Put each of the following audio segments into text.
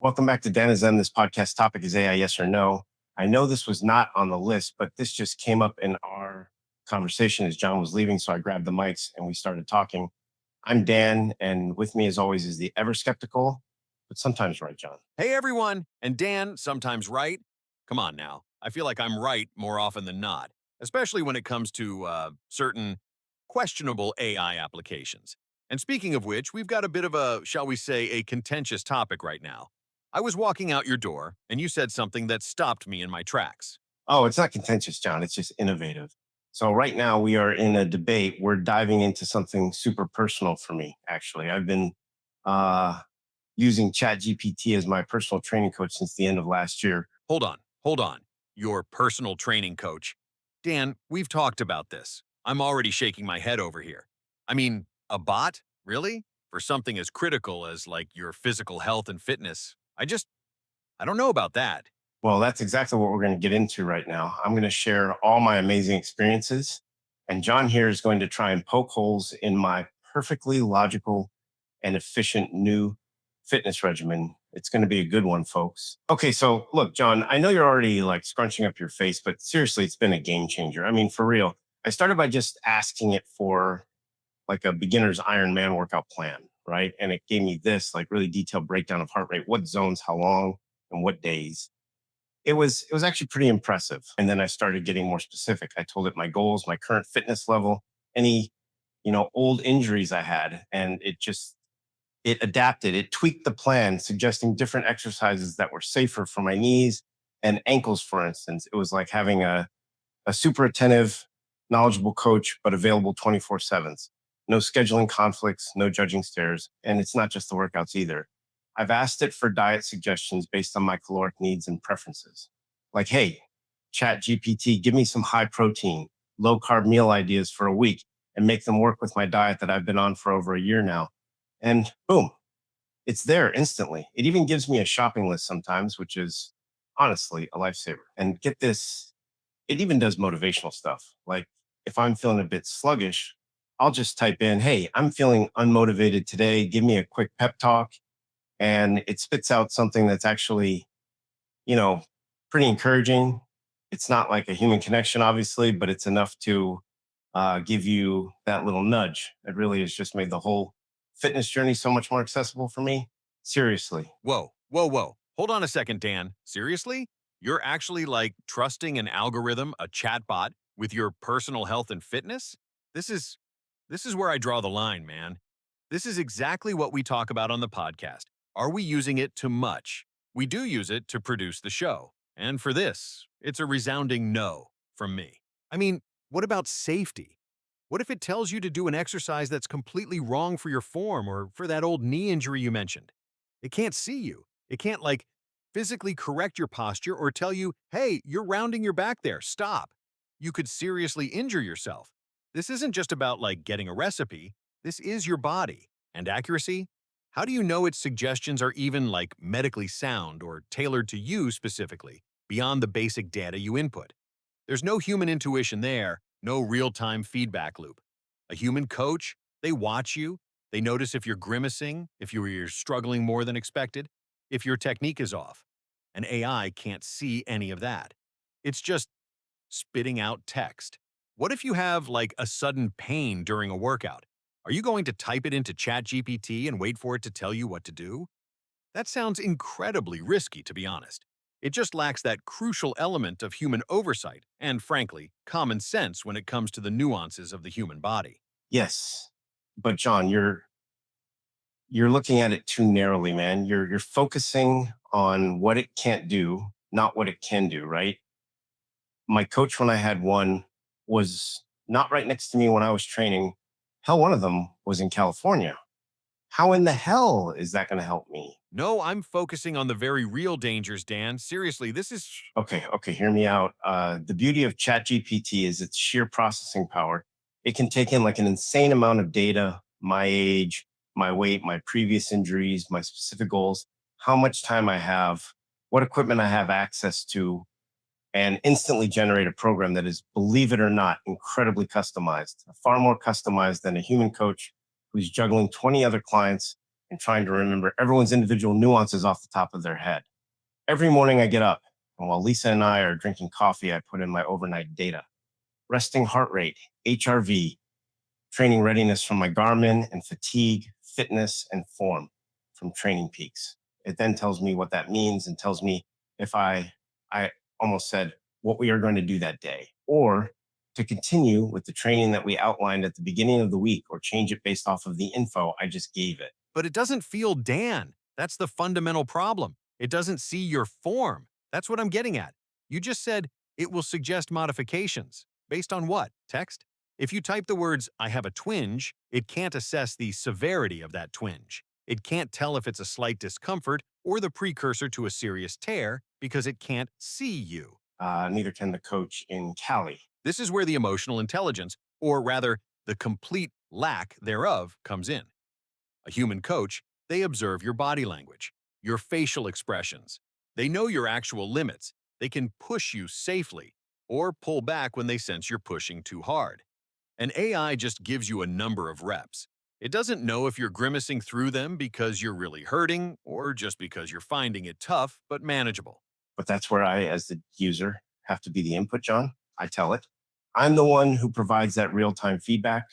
Welcome back to Danisum. This podcast topic is AI, yes or no. I know this was not on the list, but this just came up in our conversation as John was leaving. So I grabbed the mics and we started talking. I'm Dan, and with me, as always, is the ever skeptical, but sometimes right, John. Hey everyone, and Dan, sometimes right? Come on now. I feel like I'm right more often than not, especially when it comes to certain questionable AI applications. And speaking of which, we've got a bit of a, shall we say, a contentious topic right now. I was walking out your door, and you said something that stopped me in my tracks. Oh, it's not contentious, John. It's just innovative. So right now we are in a debate. We're diving into something super personal for me, actually. I've been uh, using ChatGPT as my personal training coach since the end of last year. Hold on. Your personal training coach. Dan, we've talked about this. I'm already shaking my head over here. I mean, a bot? Really? For something as critical as like your physical health and fitness? I don't know about that. Well, that's exactly what we're going to get into right now. I'm going to share all my amazing experiences, and John here is going to try and poke holes in my perfectly logical and efficient new fitness regimen. It's going to be a good one, folks. Okay, so look, John, I know you're already like scrunching up your face, but seriously, it's been a game changer. I mean, for real. I started by just asking it for like a beginner's Ironman workout plan, right? And it gave me this like really detailed breakdown of heart rate, what zones, how long, and what days. It was actually pretty impressive. And then I started getting more specific. I told it my goals, my current fitness level, any, old injuries I had, and it adapted. It tweaked the plan, suggesting different exercises that were safer for my knees and ankles, for instance. It was like having a super attentive, knowledgeable coach, but available 24/7. No scheduling conflicts, no judging stares. And it's not just the workouts either. I've asked it for diet suggestions based on my caloric needs and preferences. Like, hey, Chat GPT, give me some high protein, low carb meal ideas for a week and make them work with my diet that I've been on for over a year now. And boom, it's there instantly. It even gives me a shopping list sometimes, which is honestly a lifesaver. And get this, it even does motivational stuff. Like if I'm feeling a bit sluggish, I'll just type in, hey, I'm feeling unmotivated today. Give me a quick pep talk. And it spits out something that's actually, you know, pretty encouraging. It's not like a human connection, obviously, but it's enough to give you that little nudge. It really has just made the whole fitness journey so much more accessible for me. Seriously. Whoa. Hold on a second, Dan. Seriously? You're actually like trusting an algorithm, a chatbot, with your personal health and fitness? This is this is where I draw the line, man. This is exactly what we talk about on the podcast. Are we using it too much? We do use it to produce the show. And for this, it's a resounding no from me. I mean, what about safety? What if it tells you to do an exercise that's completely wrong for your form or for that old knee injury you mentioned? It can't see you. It can't, like, physically correct your posture or tell you, hey, you're rounding your back there, stop. You could seriously injure yourself. This isn't just about, like, getting a recipe. This is your body. And accuracy? How do you know its suggestions are even, like, medically sound or tailored to you specifically, beyond the basic data you input? There's no human intuition there, no real-time feedback loop. A human coach, they watch you, they notice if you're grimacing, if you're struggling more than expected, if your technique is off. An AI can't see any of that. It's just spitting out text. What if you have like a sudden pain during a workout? Are you going to type it into ChatGPT and wait for it to tell you what to do? That sounds incredibly risky, to be honest. It just lacks that crucial element of human oversight and, frankly, common sense when it comes to the nuances of the human body. Yes. But John, you're looking at it too narrowly, man. You're focusing on what it can't do, not what it can do, right? My coach when I had one was not right next to me when I was training. Hell, one of them was in California. How in the hell is that going to help me? No, I'm focusing on the very real dangers, Dan. Seriously, this is. Okay, hear me out. The beauty of ChatGPT is its sheer processing power. It can take in like an insane amount of data, my age, my weight, my previous injuries, my specific goals, how much time I have, what equipment I have access to, and instantly generate a program that is, believe it or not, incredibly customized, far more customized than a human coach who's juggling 20 other clients and trying to remember everyone's individual nuances off the top of their head. Every morning I get up, and while Lisa and I are drinking coffee, I put in my overnight data: resting heart rate, HRV, training readiness from my Garmin, and fatigue, fitness, and form from Training Peaks. It then tells me what that means and tells me if I almost said what we are going to do that day, or to continue with the training that we outlined at the beginning of the week, or change it based off of the info I just gave it. But it doesn't feel Dan. That's the fundamental problem. It doesn't see your form. That's what I'm getting at. You just said it will suggest modifications. Based on what? Text? If you type the words, I have a twinge, it can't assess the severity of that twinge. It can't tell if it's a slight discomfort or the precursor to a serious tear because it can't see you. Neither can the coach in Cali. This is where the emotional intelligence, or rather, the complete lack thereof, comes in. A human coach, they observe your body language, your facial expressions. They know your actual limits. They can push you safely or pull back when they sense you're pushing too hard. An AI just gives you a number of reps. It doesn't know if you're grimacing through them because you're really hurting or just because you're finding it tough but manageable. But that's where I, as the user, have to be the input, John. I tell it. I'm the one who provides that real time feedback.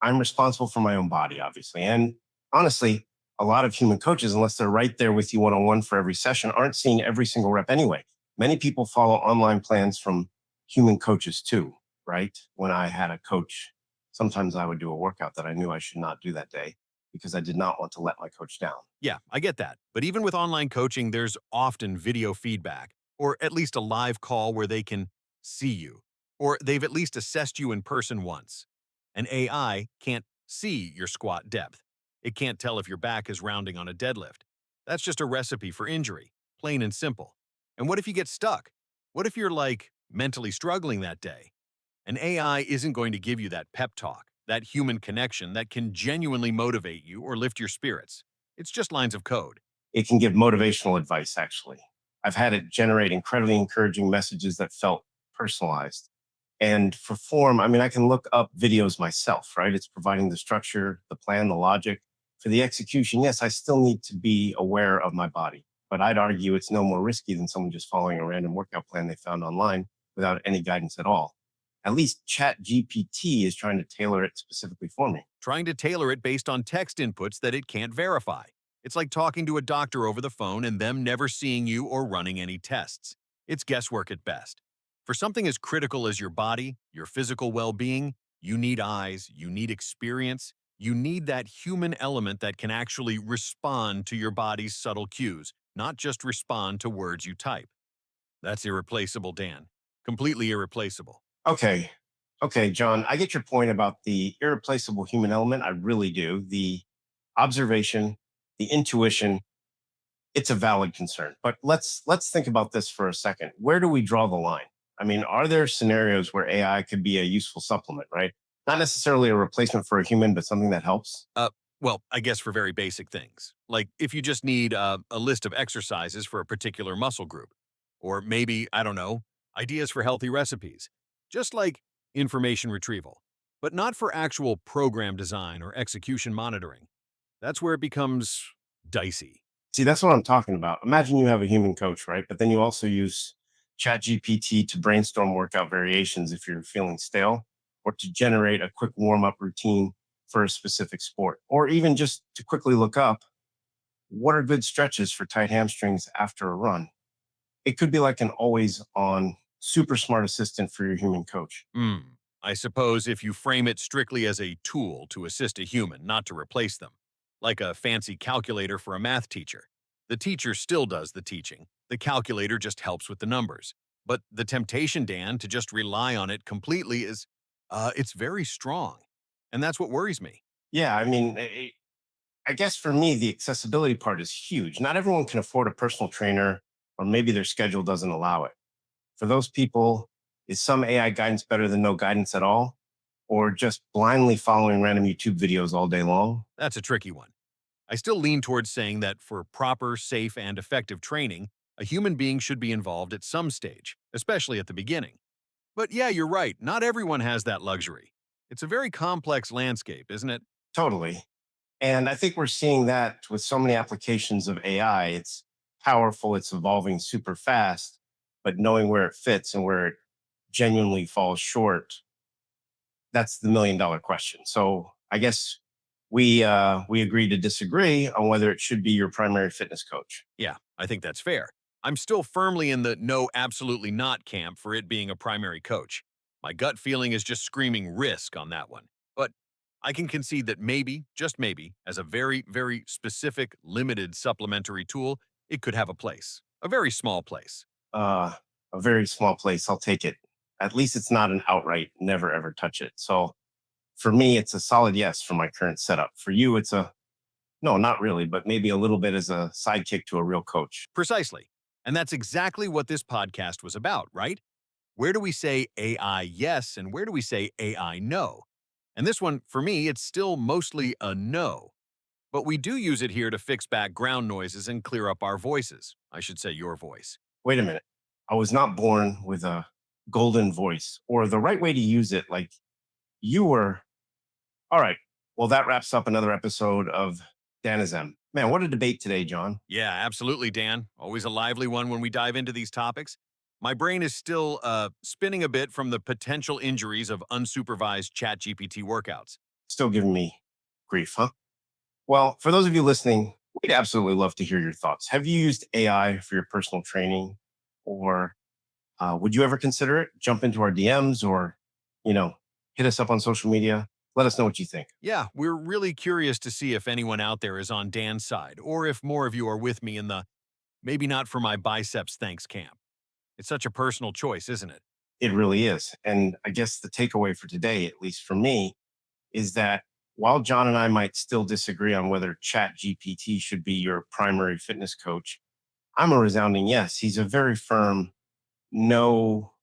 I'm responsible for my own body, obviously. And honestly, a lot of human coaches, unless they're right there with you one on one for every session, aren't seeing every single rep anyway. Many people follow online plans from human coaches too, right? When I had a coach, sometimes I would do a workout that I knew I should not do that day because I did not want to let my coach down. Yeah, I get that. But even with online coaching, there's often video feedback, or at least a live call where they can see you, or they've at least assessed you in person once. An AI can't see your squat depth. It can't tell if your back is rounding on a deadlift. That's just a recipe for injury, plain and simple. And what if you get stuck? What if you're like mentally struggling that day? An AI isn't going to give you that pep talk, that human connection that can genuinely motivate you or lift your spirits. It's just lines of code. It can give motivational advice, actually. I've had it generate incredibly encouraging messages that felt personalized. And for form, I mean, I can look up videos myself, right? It's providing the structure, the plan, the logic. For the execution, yes, I still need to be aware of my body, but I'd argue it's no more risky than someone just following a random workout plan they found online without any guidance at all. At least Chat GPT is trying to tailor it specifically for me. Trying to tailor it based on text inputs that it can't verify. It's like talking to a doctor over the phone and them never seeing you or running any tests. It's guesswork at best. For something as critical as your body, your physical well-being, you need eyes, you need experience, you need that human element that can actually respond to your body's subtle cues, not just respond to words you type. That's irreplaceable, Dan. Completely irreplaceable. Okay. Okay, John, I get your point about the irreplaceable human element. I really do. The observation, the intuition, it's a valid concern. But let's think about this for a second. Where do we draw the line? I mean, are there scenarios where AI could be a useful supplement, right? Not necessarily a replacement for a human, but something that helps? Uh, well, I guess for very basic things, like if you just need a list of exercises for a particular muscle group, or maybe, I don't know, ideas for healthy recipes, just like information retrieval, but not for actual program design or execution monitoring. That's where it becomes dicey. See, that's what I'm talking about. Imagine you have a human coach, right? But then you also use ChatGPT to brainstorm workout variations if you're feeling stale, or to generate a quick warm up routine for a specific sport, or even just to quickly look up what are good stretches for tight hamstrings after a run. It could be like an always on super smart assistant for your human coach. Hmm. I suppose if you frame it strictly as a tool to assist a human, not to replace them, like a fancy calculator for a math teacher. The teacher still does the teaching. The calculator just helps with the numbers. But the temptation, Dan, to just rely on it completely it's very strong. And that's what worries me. Yeah, I mean, I guess for me, the accessibility part is huge. Not everyone can afford a personal trainer, or maybe their schedule doesn't allow it. For those people, is some AI guidance better than no guidance at all? Or just blindly following random YouTube videos all day long? That's a tricky one. I still lean towards saying that for proper, safe, and effective training, a human being should be involved at some stage, especially at the beginning. But yeah, you're right. Not everyone has that luxury. It's a very complex landscape, isn't it? Totally. And I think we're seeing that with so many applications of AI. It's powerful, it's evolving super fast, but knowing where it fits and where it genuinely falls short, that's the $1 million question. So I guess we agree to disagree on whether it should be your primary fitness coach. Yeah, I think that's fair. I'm still firmly in the no, absolutely not camp for it being a primary coach. My gut feeling is just screaming risk on that one. But I can concede that maybe, just maybe, as a very, very specific, limited supplementary tool, it could have a place. A very small place. Uh, a very small place, I'll take it. At least it's not an outright never ever touch it. So for me, it's a solid yes for my current setup. For you, it's a no, not really, but maybe a little bit as a sidekick to a real coach. Precisely. And that's exactly what this podcast was about, right? Where do we say AI yes and where do we say AI no? And this one, for me, it's still mostly a no. But we do use it here to fix background noises and clear up our voices. I should say your voice. Wait a minute. I was not born with a golden voice or the right way to use it like you were. All right. Well, that wraps up another episode of Danism. Man, what a debate today, John. Yeah, absolutely, Dan. Always a lively one when we dive into these topics. My brain is still spinning a bit from the potential injuries of unsupervised ChatGPT workouts. Still giving me grief, huh? Well, for those of you listening, we'd absolutely love to hear your thoughts. Have you used AI for your personal training, or would you ever consider it? Jump into our DMs, or you know, hit us up on social media. Let us know what you think. Yeah, we're really curious to see if anyone out there is on Dan's side, or if more of you are with me in the maybe not for my biceps thanks camp. It's such a personal choice, isn't it? It really is. And I guess the takeaway for today, at least for me, is that while John and I might still disagree on whether Chat GPT should be your primary fitness coach, I'm a resounding yes. He's a very firm no.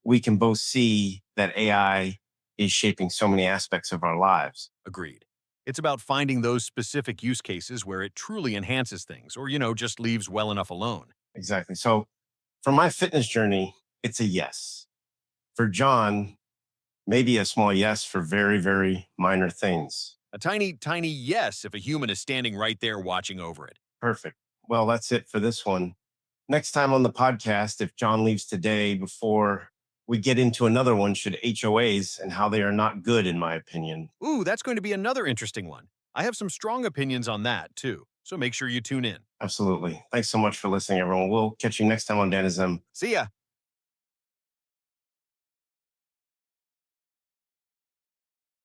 We can both see that AI is shaping so many aspects of our lives. Agreed. It's about finding those specific use cases where it truly enhances things or, just leaves well enough alone. Exactly. So for my fitness journey, it's a yes. For John, maybe a small yes for very, very minor things. A tiny, tiny yes if a human is standing right there watching over it. Perfect. Well, that's it for this one. Next time on the podcast, if John leaves today before we get into another one, should HOAs and how they are not good, in my opinion. Ooh, that's going to be another interesting one. I have some strong opinions on that, too. So make sure you tune in. Absolutely. Thanks so much for listening, everyone. We'll catch you next time on Danism. See ya.